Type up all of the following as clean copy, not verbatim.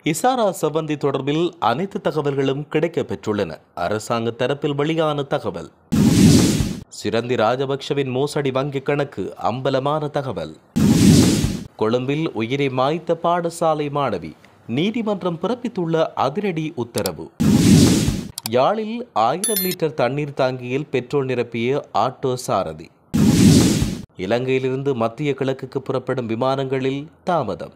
இசாரா செவ்வந்தி தொடர்பில் அனைத்து தகவல்களும் கிடைக்கப் பெற்றுள்ளன. அரசாங்க தரப்பில் வெளியான தகவல். சிரந்தி ராஜபக்ஷவின் மோசடி வங்கிக் கணக்கு அம்பலமான தகவல். கொழும்பில் உயிரை மாய்த்த பாடசாலை மாணவி, நீதிமன்றம் பிறப்பித்துள்ள அதிரடி உத்தரவு. யாழில் 1000 லிட்டர் தண்ணீர் தாங்கியில் பெட்ரோல் நிரப்பிய ஆட்டோ சாரதி. இலங்கையிலிருந்து மத்திய கிழக்குக்கு புறப்படும் விமானங்களில் தாமதம்.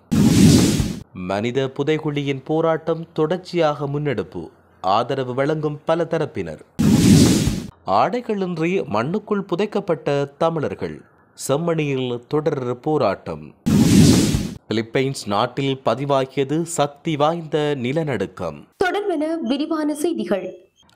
மனித புதைகுழியின் போராட்டம் தொடர்ச்சியாக முன்னெடுப்பு, ஆதரவு வழங்கும் பல தரப்பினர். ஆடைகளின்றி மண்ணுக்குள் புதைக்கப்பட்ட தமிழர்கள், செம்மணியில் தொடர் போராட்டம். பிலிப்பைன்ஸ் நாட்டில் பதிவாகியது சக்தி வாய்ந்த நிலநடுக்கம். தொடர்பென விரிவான செய்திகள்.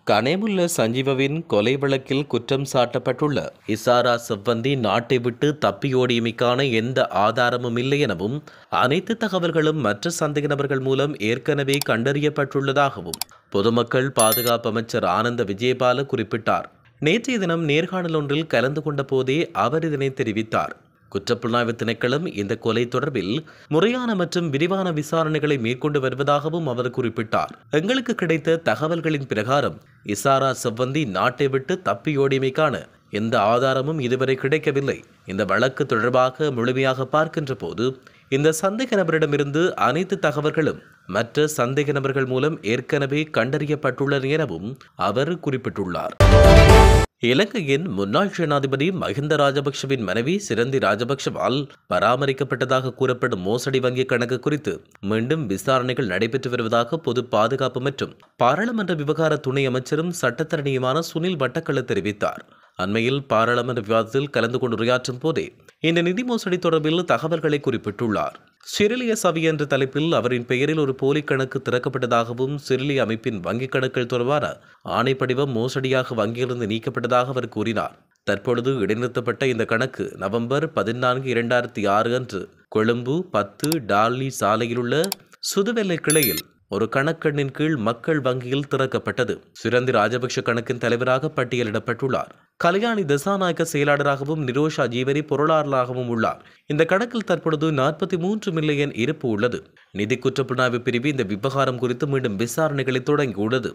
கனேமுல்ல சஞ்சீவவின் கொலை வழக்கில் குற்றம் சாட்டப்பட்டுள்ள இசாரா செவ்வந்தி நாட்டை விட்டு தப்பியோடியமைக்கான எந்த ஆதாரமும் இல்லை எனவும் அனைத்து தகவல்களும் மற்ற சந்தேக நபர்கள் மூலம் ஏற்கனவே கண்டறியப்பட்டுள்ளதாகவும் பொதுமக்கள் பாதுகாப்பு அமைச்சர் ஆனந்த விஜயபால குறிப்பிட்டார். நேற்றைய தினம் நேர்காணல் ஒன்றில் கலந்து கொண்ட போதே அவர் இதனை தெரிவித்தார். குற்றப்புலனாய்வு திணைக்களம் இந்த கொலை தொடர்பில் முறையான மற்றும் விரிவான விசாரணைகளை மேற்கொண்டு வருவதாகவும் அவர் குறிப்பிட்டார். எங்களுக்கு கிடைத்த தகவல்களின் பிரகாரம் இசாரா செவ்வந்தி நாட்டை விட்டு தப்பியோடியமைக்கான எந்த ஆதாரமும் இதுவரை கிடைக்கவில்லை. இந்த வழக்கு தொடர்பாக முழுமையாக பார்க்கின்ற போது இந்த சந்தேக நபரிடமிருந்து அனைத்து தகவல்களும் மற்ற சந்தேக நபர்கள் மூலம் ஏற்கனவே கண்டறியப்பட்டுள்ளன எனவும் அவர் குறிப்பிட்டுள்ளார். இலங்கையின் முன்னாள் ஜனாதிபதி மஹிந்த ராஜபக்ஷவின் மனைவி சிரந்தி ராஜபக்ஷவால் பராமரிக்கப்பட்டதாக கூறப்படும் மோசடி வங்கிக் கணக்கு குறித்து மீண்டும் விசாரணைகள் நடைபெற்று வருவதாக பொது பாதுகாப்பு மற்றும் பாராளுமன்ற விவகார துணை அமைச்சரும் சட்டத்தரணியுமான சுனில் வட்டக்கல தெரிவித்தார். அண்மையில் பாராளுமன்ற விவாதத்தில் கலந்து கொண்டு உரையாற்றும் போதே இந்த நிதி மோசடி தொடர்பில் தகவல்களை குறிப்பிட்டுள்ளார். சிறிலிய சவி என்ற தலைப்பில் அவரின் பெயரில் ஒரு போலி கணக்கு திறக்கப்பட்டதாகவும் சிறிலிய அமைப்பின் வங்கிக் கணக்குகள் தொடர்பான ஆணைப்படிவம் மோசடியாக வங்கியிலிருந்து நீக்கப்பட்டதாக அவர் கூறினார். தற்பொழுது இடைநிறுத்தப்பட்ட இந்த கணக்கு நவம்பர் 14, 2006 அன்று கொழும்பு 10 டார்லி சாலையில் உள்ள சுதுவெல்லை கிளையில் ஒரு கணக்கெண்ணின் கீழ் மக்கள் வங்கியில் திறக்கப்பட்டது. சிரந்தி ராஜபக்ஷ கணக்கின் தலைவராக பட்டியலிடப்பட்டுள்ளார். கல்யாணி திசாநாயக்க செயலாளராகவும் நிரோஷா ஜீவரி பொருளாளராகவும் உள்ளார். இந்த கணக்கில் தற்பொழுது 43 மில்லியன் இருப்பு உள்ளது. நிதி குற்றப்புலனாய்வு பிரிவு இந்த விவகாரம் குறித்து மீண்டும் விசாரணைகளை தொடங்கியுள்ளது.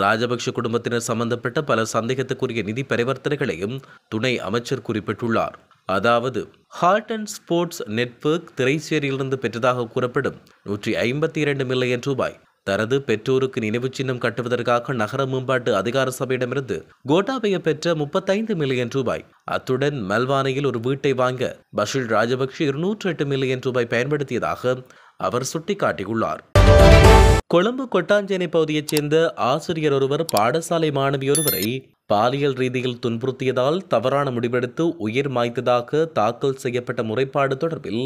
ராஜபக்ஷ குடும்பத்தினர் சம்பந்தப்பட்ட பல சந்தேகத்துக்குரிய நிதி பரிவர்த்தனைகளையும் துணை அமைச்சர் குறிப்பிட்டுள்ளார். அதாவது ஹார்ட் அண்ட் ஸ்போர்ட்ஸ் நெட்வொர்க் திரைச்சேரியிலிருந்து பெற்றதாக கூறப்படும் 152 மில்லியன் ரூபாய் தனது பெற்றோருக்கு நினைவு சின்னம் கட்டுவதற்காக நகர மேம்பாட்டு அதிகார சபையிடமிருந்து கோட்டாபய பெற்ற 35 மில்லியன் ரூபாய், அத்துடன் மல்வானையில் ஒரு வீட்டை வாங்க பஷீர் ராஜபக்ஷ 208 மில்லியன் ரூபாய் பயன்படுத்தியதாக அவர் சுட்டிக்காட்டியுள்ளார். கொழும்பு கொட்டாஞ்சேனை பகுதியைச் சேர்ந்த ஆசிரியர் ஒருவர் பாடசாலை மாணவி ஒருவரை பாலியல் ரீதியில் துன்புறுத்தியதால் தவறான முடிவெடுத்து உயிர் மாய்த்ததாக தாக்கல் செய்யப்பட்ட முறைப்பாடு தொடர்பில்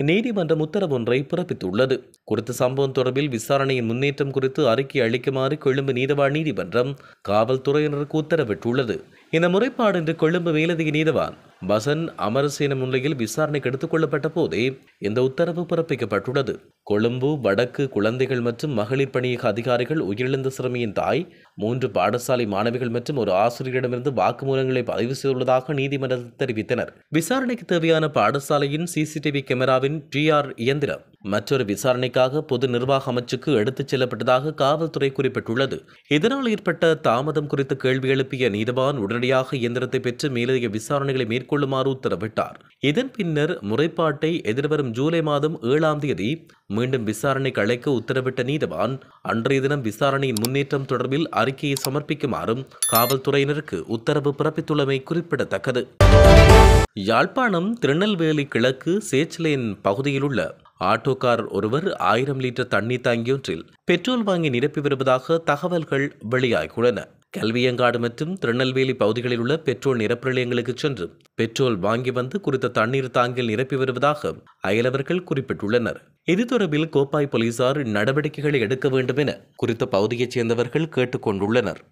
நீதிமன்றம் உத்தரவு ஒன்றை பிறப்பித்துள்ளது. குறித்த சம்பவம் தொடர்பில் விசாரணையின் முன்னேற்றம் குறித்து அறிக்கை அளிக்குமாறு கொழும்பு நீதவான் நீதிமன்றம் காவல்துறையினருக்கு உத்தரவிட்டுள்ளது. இந்த முறைப்பாடு இன்று கொழும்பு மேலதிக நீதவான் பசன் அமரசேன முன்னிலையில் விசாரணைக்கு எடுத்துக் கொள்ளப்பட்ட போதே இந்த உத்தரவு பிறப்பிக்கப்பட்டுள்ளது. கொழும்பு வடக்கு குழந்தைகள் மற்றும் மகளிர் பணியக அதிகாரிகள் உயிரிழந்த சிறுமியின் தாய், 3 பாடசாலை மாணவிகள் மற்றும் ஒரு ஆசிரியரிடமிருந்து வாக்குமூலங்களை பதிவு செய்துள்ளதாக நீதிமன்றத்தில் தெரிவித்தனர். விசாரணைக்கு தேவையான பாடசாலையின் சிசிடிவி கேமராவின் டிஆர் இயந்திரம் மற்றொரு விசாரணைக்காக பொது நிர்வாக அமைச்சுக்கு எடுத்துச் செல்லப்பட்டதாக காவல்துறை குறிப்பிட்டுள்ளது. இதனால் ஏற்பட்ட தாமதம் குறித்து கேள்வி எழுப்பிய நீதவான் உடனடியாக இயந்திரத்தை பெற்று மேலதிக விசாரணைகளை மேற்கொள்ளுமாறு உத்தரவிட்டார். இதன் பின்னர் முறைப்பாட்டை எதிர்வரும் ஜூலை மாதம் 7ஆம் தேதி மீண்டும் விசாரணைக்கு அழைக்க உத்தரவிட்ட நீதவான் அன்றைய தினம் விசாரணையின் முன்னேற்றம் தொடர்பில் அறிக்கையை சமர்ப்பிக்குமாறும் காவல்துறையினருக்கு உத்தரவு பிறப்பித்துள்ளமை குறிப்பிடத்தக்கது. யாழ்ப்பாணம் திருநெல்வேலி கிழக்கு சேச்சலேன் பகுதியில் உள்ள ஆட்டோக்கார் ஒருவர் 1000 லிட்டர் தண்ணீர் தாங்கியொன்றில் பெட்ரோல் வாங்கி நிரப்பி வருவதாக தகவல்கள் வெளியாகியுள்ளன. கல்வியங்காடு மற்றும் திருநெல்வேலி பகுதிகளில் உள்ள பெட்ரோல் நிரப்பு நிலையங்களுக்கு சென்று பெட்ரோல் வாங்கி வந்து குறித்த தண்ணீர் தாங்கில் நிரப்பி வருவதாக அயலவர்கள் குறிப்பிட்டுள்ளனர். இது தொடர்பில் கோப்பாய் போலீசார் நடவடிக்கைகளை எடுக்க வேண்டும் என குறித்த பகுதியைச் சேர்ந்தவர்கள் கேட்டுக் கொண்டுள்ளனர்.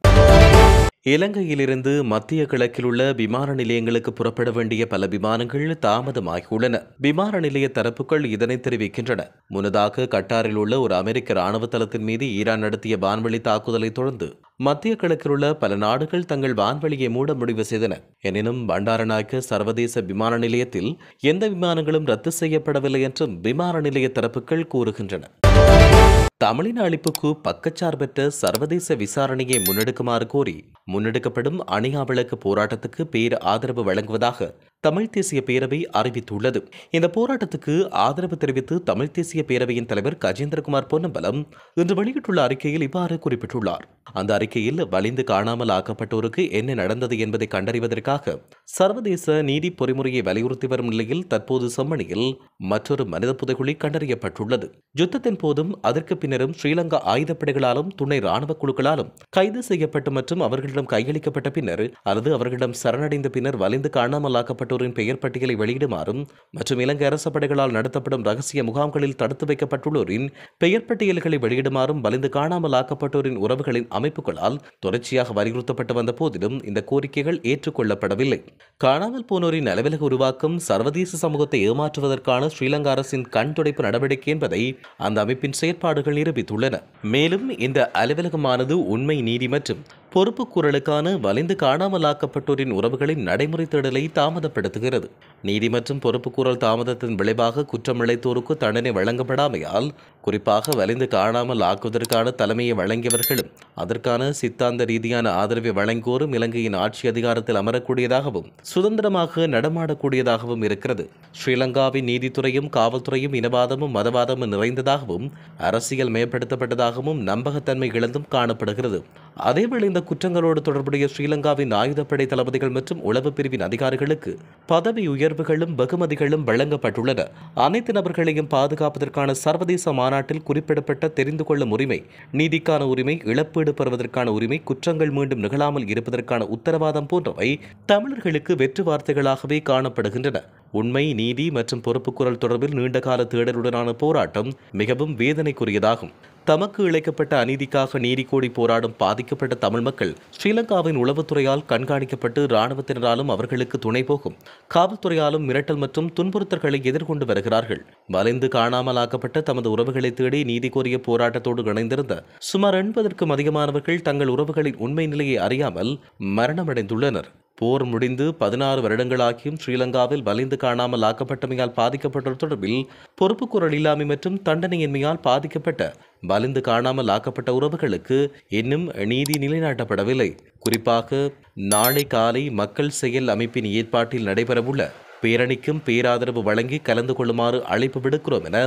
இலங்கையிலிருந்து மத்திய கிழக்கில் உள்ள விமான நிலையங்களுக்கு புறப்பட வேண்டிய பல விமானங்கள் தாமதமாகியுள்ளன. விமான நிலைய தரப்புகள் இதனை தெரிவிக்கின்றன. முன்னதாக கட்டாரில் உள்ள ஒரு அமெரிக்க ராணுவ தளத்தின் மீது ஈரான் நடத்திய வான்வெளி தாக்குதலை தொடர்ந்து மத்திய கிழக்கில் உள்ள பல நாடுகள் தங்கள் வான்வெளியை மூட முடிவு செய்தன. எனினும் பண்டாரநாயக்க சர்வதேச விமான நிலையத்தில் எந்த விமானங்களும் ரத்து செய்யப்படவில்லை என்றும் விமான நிலைய தரப்புகள் கூறுகின்றன. தமிழின அழிப்புக்கு பக்கச்சார்பற்ற சர்வதேச விசாரணையை முன்னெடுக்குமாறு கோரி முன்னெடுக்கப்படும் அணையா விளக்கு போராட்டத்துக்கு பேர் ஆதரவு வழங்குவதாக தமிழ் தேசிய பேரவை அறிவித்துள்ளது. இந்த போராட்டத்துக்கு ஆதரவு தெரிவித்து தமிழ் தேசிய பேரவையின் தலைவர் கஜேந்திரகுமார் பொன்னம்பலம் இன்று வெளியிட்டுள்ள அறிக்கையில் இவ்வாறு குறிப்பிட்டுள்ளார். அந்த அறிக்கையில் வலிந்து காணாமல் ஆக்கப்பட்டோருக்கு என்ன நடந்தது என்பதை கண்டறிவதற்காக சர்வதேச நீதி பொறிமுறையை வலியுறுத்தி வரும் நிலையில் தற்போது செம்மணியில் மற்றொரு மனித புதைகுழி கண்டறியப்பட்டுள்ளது. யுத்தத்தின் போதும் அதற்கு பின்னரும் ஸ்ரீலங்கா ஆயுதப்படைகளாலும் துணை ராணுவ குழுக்களாலும் கைது செய்யப்பட்டு மற்றும் அவர்களிடம் கையளிக்கப்பட்ட பின்னர் அல்லது அவர்களிடம் சரணடைந்த பின்னர் வலிந்து காணாமல் ஆக்கப்பட்டோரின் பெயர் பட்டியலை வெளியிடுமாறும் மற்றும் இலங்கை அரச படைகளால் நடத்தப்படும் ரகசிய முகாம்களில் தடுத்து வைக்கப்பட்டுள்ளோரின் பெயர் பட்டியல்களை வெளியிடுமாறும் வலிந்து காணாமல் ஆக்கப்பட்டோரின் உறவுகளின் அமைப்புகளால் தொடர்ச்சியாக வலியுறுத்தப்பட்டு வந்த போதிலும் இந்த கோரிக்கைகள் ஏற்றுக்கொள்ளப்படவில்லை. காணாமல் போனோரின் அலுவலக உருவாக்கம் சர்வதேச சமூகத்தை ஏமாற்றுவதற்கான ஸ்ரீலங்கா அரசின் கண் துடைப்பு நடவடிக்கை என்பதை அந்த அமைப்பின் செயற்பாடுகள் நிரூபித்துள்ளன. மேலும் இந்த அலுவலகமானது உண்மை, நீதி மற்றும் பொறுப்புக்கூறலுக்கான வலிந்து காணாமலாக்கப்பட்டோரின் உறவுகளின் நடைமுறை தேடலை தாமதப்படுத்துகிறது. நீதி மற்றும் பொறுப்புக்கூறல் தாமதத்தின் விளைவாக குற்றம் இழைத்தோருக்கு தண்டனை வழங்கப்படாமையால், குறிப்பாக வலிந்து காணாமல் ஆக்குவதற்கான தலைமையை வழங்கியவர்களும் அதற்கான சித்தாந்த ரீதியான ஆதரவை வழங்குவோரும் இலங்கையின் ஆட்சி அதிகாரத்தில் அமரக்கூடியதாகவும் சுதந்திரமாக நடமாடக்கூடியதாகவும் இருக்கிறது. ஸ்ரீலங்காவின் நீதித்துறையும் காவல்துறையும் இனவாதமும் மதவாதமும் நிறைந்ததாகவும் அரசியல் மேம்படுத்தப்பட்டதாகவும் நம்பகத்தன்மை இழந்தும் காணப்படுகிறது. அதேவேளை இந்த குற்றங்களோடு தொடர்புடைய ஸ்ரீலங்காவின் ஆயுதப்படை தளபதிகள் மற்றும் உளவு பிரிவின் அதிகாரிகளுக்கு பதவி உயர்வுகளும் வெகுமதிகளும் வழங்கப்பட்டுள்ளன. அனைத்து நபர்களையும் பாதுகாப்பதற்கான சர்வதேச மாநாட்டில் குறிப்பிடப்பட்ட தெரிந்து கொள்ளும் உரிமை, நீதிக்கான உரிமை, இழப்பீடு பெறுவதற்கான உரிமை, குற்றங்கள் மீண்டும் நிகழாமல் இருப்பதற்கான உத்தரவாதம் போன்றவை தமிழர்களுக்கு வெற்று வார்த்தைகளாகவே காணப்படுகின்றன. உண்மை, நீதி மற்றும் பொறுப்புக்குரல் தொடர்பில் நீண்டகால தேடலுடனான போராட்டம் மிகவும் வேதனைக்குரியதாகும். தமக்கு இழைக்கப்பட்ட அநீதிக்காக நீதி கோடி போராடும் பாதிக்கப்பட்ட தமிழ் மக்கள் ஸ்ரீலங்காவின் உளவுத்துறையால் கண்காணிக்கப்பட்டு இராணுவத்தினராலும் அவர்களுக்கு துணை போகும் காவல்துறையாலும் மிரட்டல் மற்றும் துன்புறுத்தல்களை எதிர்கொண்டு வருகிறார்கள். வலிந்து காணாமலாக்கப்பட்ட தமது உறவுகளை தேடி நீதி கோரிய போராட்டத்தோடு இணைந்திருந்த சுமார் 80க்கும் அதிகமானவர்கள் தங்கள் உறவுகளின் உண்மை நிலையை அறியாமல் மரணமடைந்துள்ளனர். போர் முடிந்து 16 வருடங்களாகியும் ஸ்ரீலங்காவில் வலிந்து காணாமல் ஆக்கப்பட்டமையால் பாதிக்கப்பட்டோர் தொடர்பில் பொறுப்புக்கூறல் இல்லாமை மற்றும் தண்டனையின்மையால் பாதிக்கப்பட்ட வலிந்து காணாமல் ஆக்கப்பட்ட உறவுகளுக்கு இன்னும் நீதி நிலைநாட்டப்படவில்லை. குறிப்பாக நாளை காலை மக்கள் செயல் அமைப்பின் ஏற்பாட்டில் நடைபெறவுள்ள பேரணிக்கும் பேராதரவு வழங்கி கலந்து கொள்ளுமாறு அழைப்பு விடுக்கிறோம் என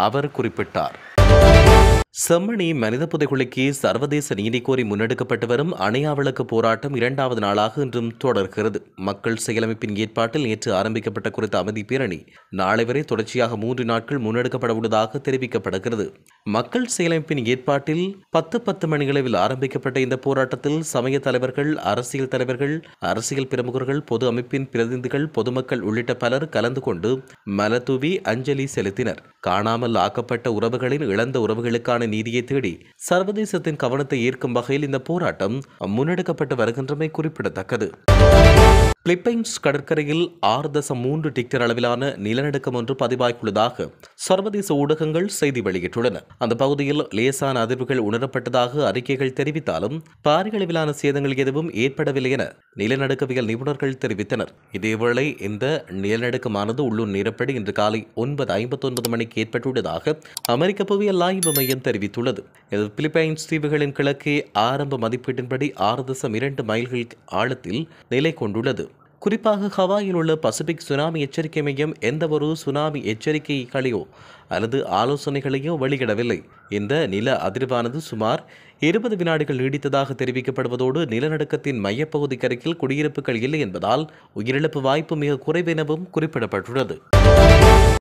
அவர் குறிப்பிட்டார். செம்மணி மனித புதைகுழிக்கு சர்வதேச நீதி கோரி முன்னெடுக்கப்பட்டு வரும் அணையா விளக்கு போராட்டம் 2வது நாளாக இன்றும் தொடர்கிறது. மக்கள் செயலமைப்பின் ஏற்பாட்டில் நேற்று ஆரம்பிக்கப்பட்ட குறித்த அமைதி பேரணி நாளை வரை தொடர்ச்சியாக 3 நாட்கள் முன்னெடுக்கப்பட உள்ளதாக தெரிவிக்கப்படுகிறது. மக்கள் செயலமைப்பின் ஏற்பாட்டில் 10 மணியளவில் ஆரம்பிக்கப்பட்ட இந்த போராட்டத்தில் சமய தலைவர்கள், அரசியல் தலைவர்கள், அரசியல் பிரமுகர்கள், பொது அமைப்பின் பிரதிநிதிகள், பொதுமக்கள் உள்ளிட்ட பலர் கலந்து கொண்டு மலர்தூவி அஞ்சலி செலுத்தினர். காணாமல் ஆக்கப்பட்ட உறவுகளின் இழந்த உறவுகளுக்கான நீதியை தேடி சர்வதேசத்தின் கவனத்தை ஈர்க்கும் வகையில் இந்த போராட்டம் முன்னெடுக்கப்பட்டு வருகின்றமை குறிப்பிடத்தக்கது. பிலிப்பைன்ஸ் கடற்கரையில் 6.3 டிக்டர் அளவிலான நிலநடுக்கம் ஒன்று பதிவாகியுள்ளதாக சர்வதேச ஊடகங்கள் செய்தி வெளியிட்டுள்ளன. அந்த பகுதியில் லேசான அதிர்வுகள் உணரப்பட்டதாக அறிக்கைகள் தெரிவித்தாலும் பாரிய அளவிலான சேதங்கள் எதுவும் ஏற்படவில்லை என நிலநடுக்கவியல் நிபுணர்கள் தெரிவித்தனர். இதேவேளை இந்த நிலநடுக்கமானது உள்ளூர் நேரப்படி இன்று காலை 9:59 மணிக்கு ஏற்பட்டுள்ளதாக அமெரிக்க புவியியல் ஆய்வு மையம் தெரிவித்துள்ளது. இது பிலிப்பைன்ஸ் தீவுகளின் கிழக்கே ஆரம்ப மதிப்பீட்டின்படி 6.2 மைல்கள் ஆழத்தில் நிலை கொண்டுள்ளது. குறிப்பாக ஹவாயில் உள்ள பசிபிக் சுனாமி எச்சரிக்கை மையம் எந்தவொரு சுனாமி எச்சரிக்கைகளையோ அல்லது ஆலோசனைகளையோ வெளியிடவில்லை. இந்த நில அதிர்வானது சுமார் 20 வினாடிகள் நீடித்ததாக தெரிவிக்கப்படுவதோடு நிலநடுக்கத்தின் மையப்பகுதிக்கு அருகில் குடியிருப்புகள் இல்லை என்பதால் உயிரிழப்பு வாய்ப்பு மிக குறைவெனவும் குறிப்பிடப்பட்டுள்ளது.